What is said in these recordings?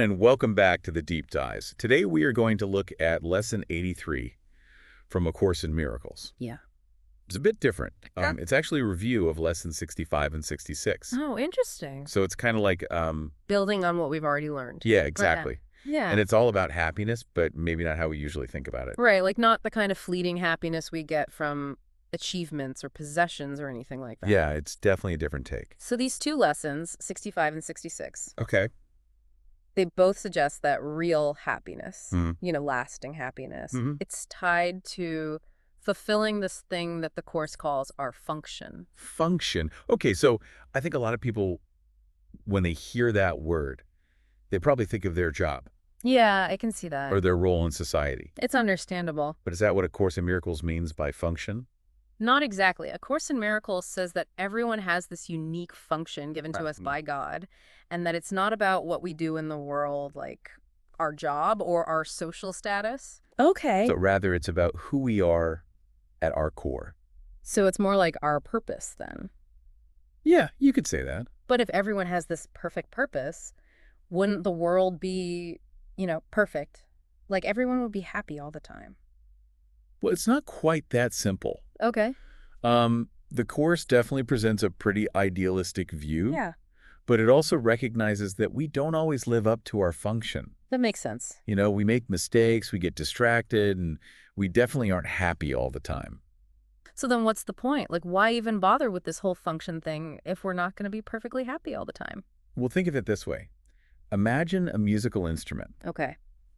And welcome back to the Deep Dives. Today we are going to look at Lesson 83 from A Course in Miracles. Yeah. It's a bit different. Sure. It's actually a review of Lessons 65 and 66. Oh, interesting. So it's kind of like, Building on what we've already learned. yeah, exactly. Yeah. And it's all about happiness, but maybe not how we usually think about it. Right, like not the kind of fleeting happiness we get from achievements or possessions or anything like that. Yeah, it's definitely a different take. So these two lessons, 65 and 66, Okay. they both suggest that real happiness, Mhm. lasting happiness, Mhm. it's tied to fulfilling this thing that the Course calls our function. Function. Okay, so I think a lot of people, when they hear that word, they probably think of their job Yeah, I can see that. or their role in society. It's understandable. But is that what A Course in Miracles means by function? Not exactly. A Course in Miracles says that everyone has this unique function given to us by God, and that it's not about what we do in the world, like our job or our social status. Okay. So rather, it's about who we are at our core. So it's more like our purpose then. Yeah, you could say that. But if everyone has this perfect purpose, wouldn't the world be, perfect? Like everyone would be happy all the time. Well, it's not quite that simple. Okay. The Course definitely presents a pretty idealistic view, Yeah, but it also recognizes that we don't always live up to our function. that makes sense. You know, we make mistakes, we get distracted, and we definitely aren't happy all the time. So then what's the point? Like, why even bother with this whole function thing if we're not going to be perfectly happy all the time? Well, think of it this way. Imagine a musical instrument. Okay.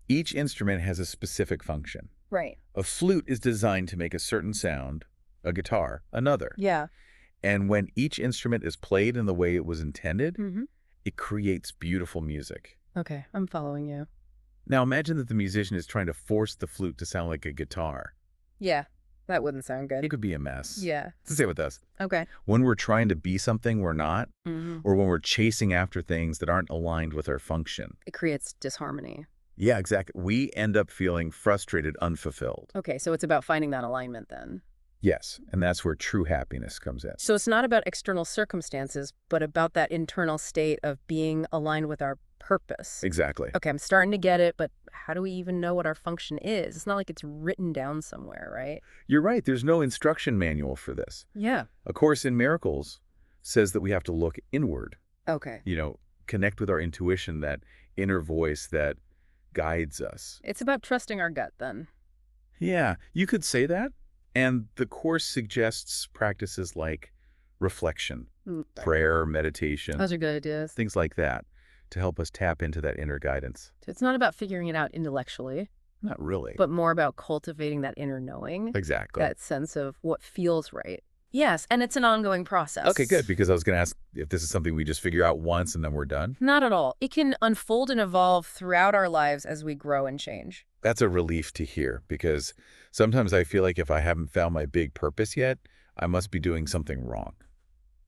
Each instrument has a specific function. Right. A flute is designed to make a certain sound, a guitar, another. Yeah. And when each instrument is played in the way it was intended, Mm-hmm. it creates beautiful music. Okay, I'm following you. Now imagine that the musician is trying to force the flute to sound like a guitar. Yeah, that wouldn't sound It good. could be a mess. Yeah. It's the same with us. Okay. When we're trying to be something we're not, Mm-hmm. or when we're chasing after things that aren't aligned with our function. It creates disharmony. Yeah, exactly. We end up feeling frustrated, unfulfilled. Okay, so it's about finding that alignment then. Yes, and that's where true happiness comes in. So it's not about external circumstances, but about that internal state of being aligned with our purpose. Exactly. Okay, I'm starting to get it, but how do we even know what our function is? It's not like it's written down somewhere, right? You're right. There's no instruction manual for this. Yeah. A Course in Miracles says that we have to look inward, Okay. connect with our intuition, that inner voice that guides us. It's about trusting our gut then. Yeah, you could say that. And the Course suggests practices like reflection, prayer, meditation, Those are good ideas. things like that to help us tap into that inner guidance. So it's not about figuring it out intellectually, Not really. but more about cultivating that inner knowing, Exactly. that sense of what feels right. Yes, and it's an ongoing process. Okay, good, because I was going to ask if this is something we just figure out once and then we're done. Not at all. It can unfold and evolve throughout our lives as we grow and change. That's a relief to hear, because sometimes I feel like if I haven't found my big purpose yet, I must be doing something wrong.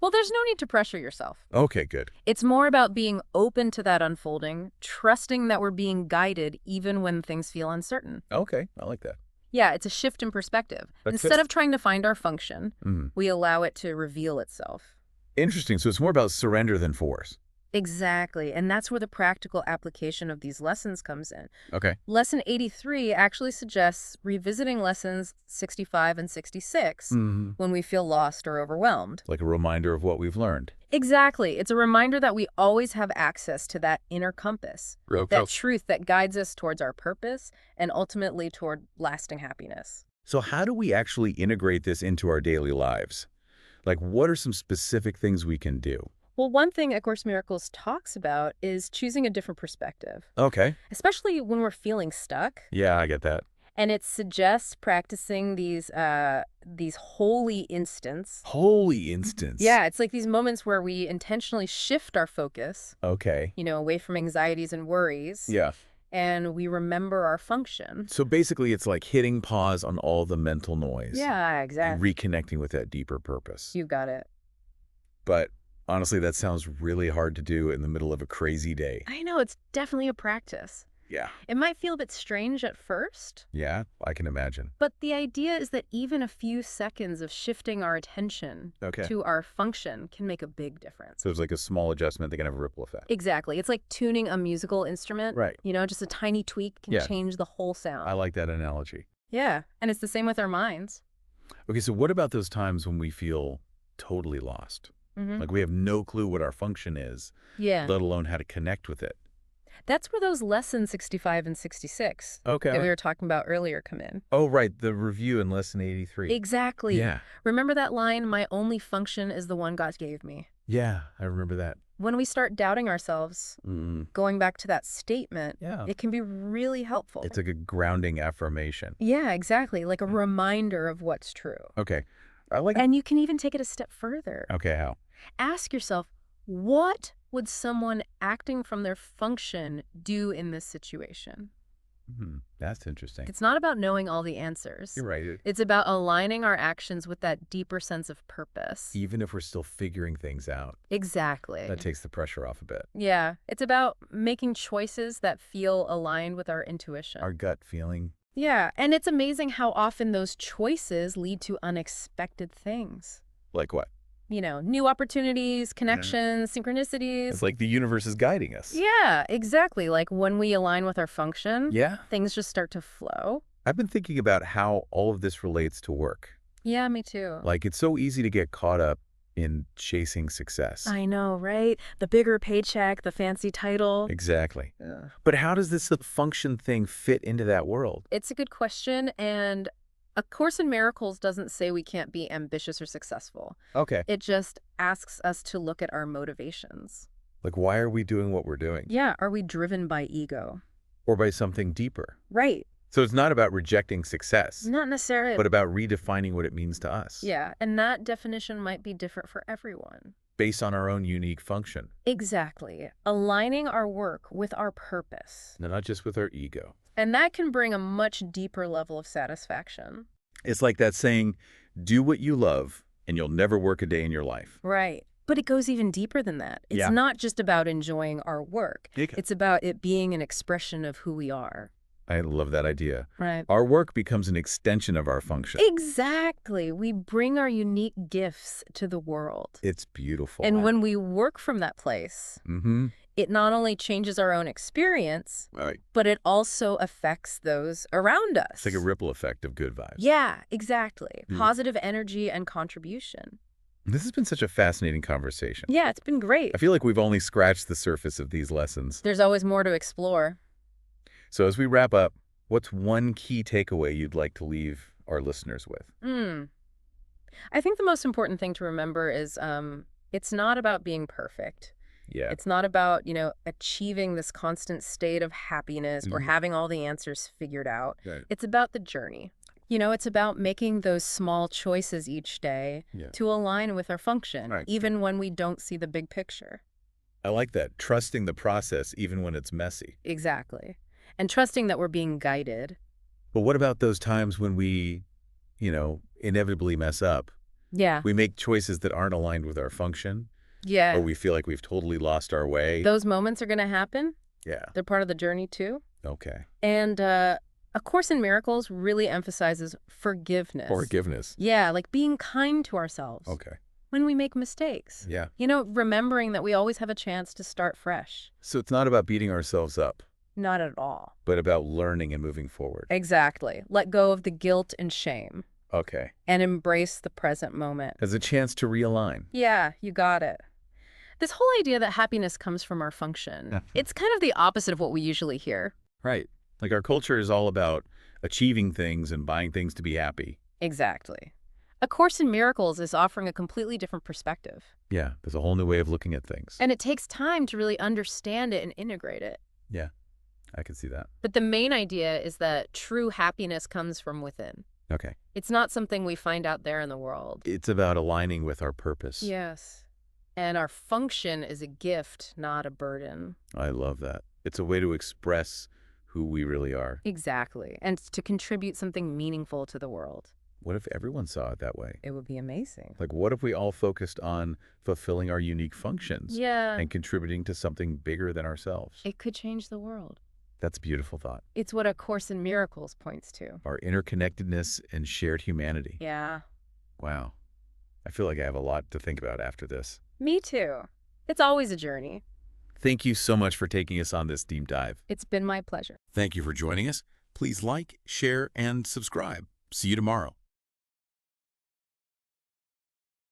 Well, there's no need to pressure yourself. Okay, good. It's more about being open to that unfolding, trusting that we're being guided even when things feel uncertain. Okay, I like that. Yeah, it's a shift in perspective. That's Instead it. of trying to find our function, we allow it to reveal itself. Interesting. So it's more about surrender than force. Exactly. And that's where the practical application of these lessons comes in. Okay. Lesson 83 actually suggests revisiting lessons 65 and 66 when we feel lost or overwhelmed. Like a reminder of what we've learned. Exactly. It's a reminder that we always have access to that inner compass, that truth that guides us towards our purpose and ultimately toward lasting happiness. So how do we actually integrate this into our daily lives? Like, what are some specific things we can do? Well, one thing A Course in Miracles talks about is choosing a different perspective, Okay. especially when we're feeling stuck. Yeah, I get that. And it suggests practicing these holy instants. Holy instance. Yeah, it's like these moments where we intentionally shift our focus, Okay. away from anxieties and worries. Yeah. And we remember our function. So basically it's like hitting pause on all the mental noise. Yeah, And exactly. reconnecting with that deeper purpose. You got it. But honestly, that sounds really hard to do in the middle of a crazy day. I know, it's definitely a practice. Yeah. It might feel a bit strange at first, Yeah, I can imagine. but the idea is that even a few seconds of shifting our attention Okay. to our function can make a big difference. So it's like a small adjustment that can have a ripple effect. Exactly. It's like tuning a musical instrument. Right. You know, just a tiny tweak can Yeah. change the whole sound. I like that analogy. Yeah, and it's the same with our minds. Okay, so what about those times when we feel totally lost? Like we have no clue what our function is, Yeah. let alone how to connect with it. That's where those lessons 65 and 66 Okay. that we were talking about earlier come in. Oh, right, the review in lesson 83. Exactly. Yeah. Remember that line, my only function is the one God gave me? Yeah, I remember that. When we start doubting ourselves, going back to that statement, Yeah. it can be really helpful. It's like a grounding affirmation. Yeah, exactly. Like a reminder of what's true. Okay. I like And you can even take it a step further. Okay, how? Ask yourself, what would someone acting from their function do in this situation? That's interesting. It's not about knowing all the answers. You're right. It's about aligning our actions with that deeper sense of purpose. Even if we're still figuring things out, Exactly. that takes the pressure off a bit. Yeah, it's about making choices that feel aligned with our intuition. Our gut feeling. Yeah, and it's amazing how often those choices lead to unexpected things. Like what? You know, new opportunities, connections, synchronicities. It's like the universe is guiding us. Yeah, exactly. Like when we align with our function, Yeah. things just start to flow. I've been thinking about how all of this relates to work. Yeah, me too. Like, it's so easy to get caught up in chasing success. I know, right? The bigger paycheck, the fancy title. Exactly. But how does this function thing fit into that world? It's a good question, and A Course in Miracles doesn't say we can't be ambitious or successful. Okay. It just asks us to look at our motivations. Like, why are we doing what we're doing? Yeah, are we driven by ego? Or by something deeper? Right. So it's not about rejecting success, Not necessarily. but about redefining what it means to us. Yeah, and that definition might be different for everyone. Based on our own unique function. Exactly. Aligning our work with our purpose. Not just with our ego. And that can bring a much deeper level of satisfaction. It's like that saying, do what you love, and you'll never work a day in your life. Right. But it goes even deeper than that. It's Yeah. not just about enjoying our work. Okay. It's about it being an expression of who we are. I love that idea. Right. Our work becomes an extension of our function. Exactly. We bring our unique gifts to the world. It's beautiful. And when we work from that place, it not only changes our own experience, Right. but it also affects those around us. It's like a ripple effect of good vibes. Yeah, exactly. Positive energy and contribution. This has been such a fascinating conversation. Yeah, it's been great. I feel like we've only scratched the surface of these lessons. There's always more to explore. So as we wrap up, what's one key takeaway you'd like to leave our listeners with? I think the most important thing to remember is it's not about being perfect. Yeah. It's not about, achieving this constant state of happiness or having all the answers figured out. Right. It's about the journey. It's about making those small choices each day to align with our function, Right. even when we don't see the big picture. I like that. Trusting the process even when it's messy. Exactly. And trusting that we're being guided. But what about those times when we, inevitably mess up? Yeah. We make choices that aren't aligned with our function, Yeah. or we feel like we've totally lost our way. Those moments are going to happen. Yeah. They're part of the journey too. Okay. And A Course in Miracles really emphasizes forgiveness. Forgiveness. Yeah, like being kind to ourselves Okay. when we make mistakes. Yeah. Remembering that we always have a chance to start fresh. So it's not about beating ourselves up, Not at all. but about learning and moving forward. Exactly. Let go of the guilt and shame Okay. and embrace the present moment. As a chance to realign. Yeah, you got it. This whole idea that happiness comes from our function, it's kind of the opposite of what we usually hear. Right. Like our culture is all about achieving things and buying things to be happy. Exactly. A Course in Miracles is offering a completely different perspective. Yeah. There's a whole new way of looking at things. And it takes time to really understand it and integrate it. Yeah. I can see that. But the main idea is that true happiness comes from within. Okay. It's not something we find out there in the world. It's about aligning with our purpose. Yes. And our function is a gift, not a burden. I love that. It's a way to express who we really are. Exactly. And to contribute something meaningful to the world. What if everyone saw it that way? It would be amazing. Like, what if we all focused on fulfilling our unique functions Yeah. and contributing to something bigger than ourselves? It could change the world. That's a beautiful thought. It's what A Course in Miracles points to. Our interconnectedness and shared humanity. Yeah. Wow. I feel like I have a lot to think about after this. Me too. It's always a journey. Thank you so much for taking us on this deep dive. It's been my pleasure. Thank you for joining us. Please like, share, and subscribe. See you tomorrow.